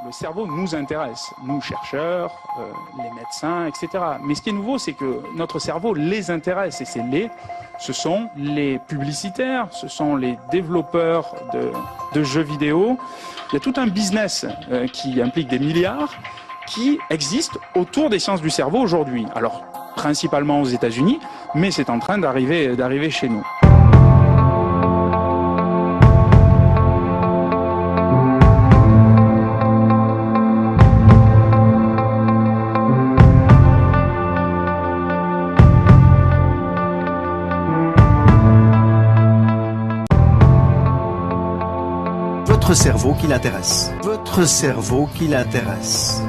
Le cerveau nous intéresse, nous chercheurs, les médecins, etc. Mais ce qui est nouveau, c'est que notre cerveau les intéresse, et ce sont les publicitaires, ce sont les développeurs de jeux vidéo. Il y a tout un business qui implique des milliards qui existe autour des sciences du cerveau aujourd'hui. Alors, principalement aux États-Unis, mais c'est en train d'arriver chez nous. Votre cerveau qui l'intéresse. Votre cerveau qui l'intéresse.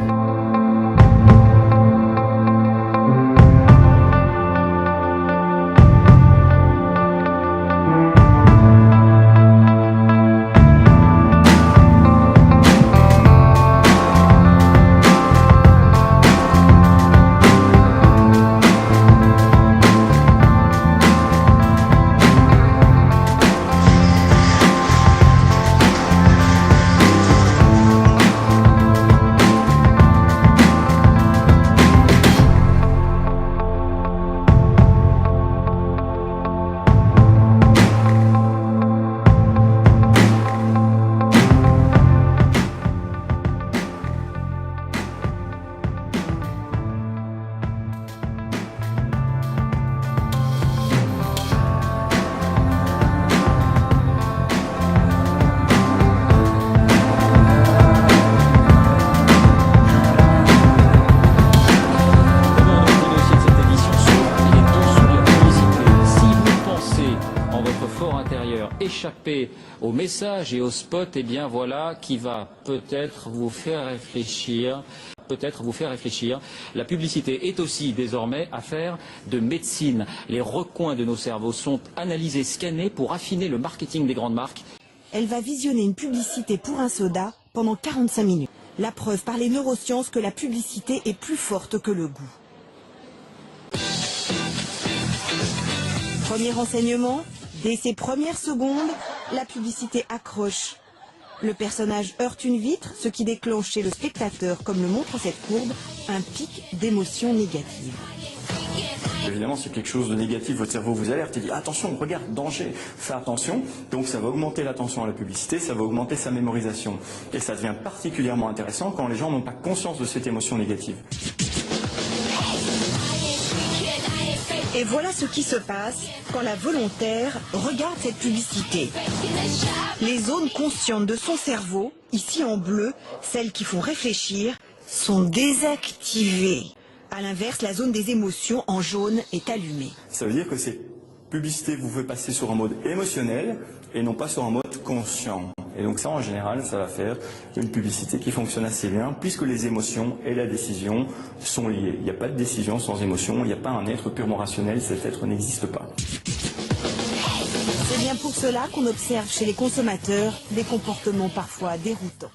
Échapper au message et au spot, eh bien voilà qui va peut-être vous faire réfléchir. La publicité est aussi désormais affaire de médecine. Les recoins de nos cerveaux sont analysés, scannés pour affiner le marketing des grandes marques. Elle va visionner une publicité pour un soda pendant 45 minutes. La preuve par les neurosciences que la publicité est plus forte que le goût. Premier renseignement, dès ses premières secondes, la publicité accroche. Le personnage heurte une vitre, ce qui déclenche chez le spectateur, comme le montre cette courbe, un pic d'émotions négatives. Évidemment, si quelque chose de négatif, votre cerveau vous alerte et dit « Attention, regarde, danger, fais attention ». Donc ça va augmenter l'attention à la publicité, ça va augmenter sa mémorisation. Et ça devient particulièrement intéressant quand les gens n'ont pas conscience de cette émotion négative. Et voilà ce qui se passe quand la volontaire regarde cette publicité. Les zones conscientes de son cerveau, ici en bleu, celles qui font réfléchir, sont désactivées. A l'inverse, la zone des émotions en jaune est allumée. Ça veut dire que cette publicité vous fait passer sur un mode émotionnel et non pas sur un mode conscient. Et donc ça, en général, ça va faire une publicité qui fonctionne assez bien, puisque les émotions et la décision sont liées. Il n'y a pas de décision sans émotion, il n'y a pas un être purement rationnel, cet être n'existe pas. C'est bien pour cela qu'on observe chez les consommateurs des comportements parfois déroutants.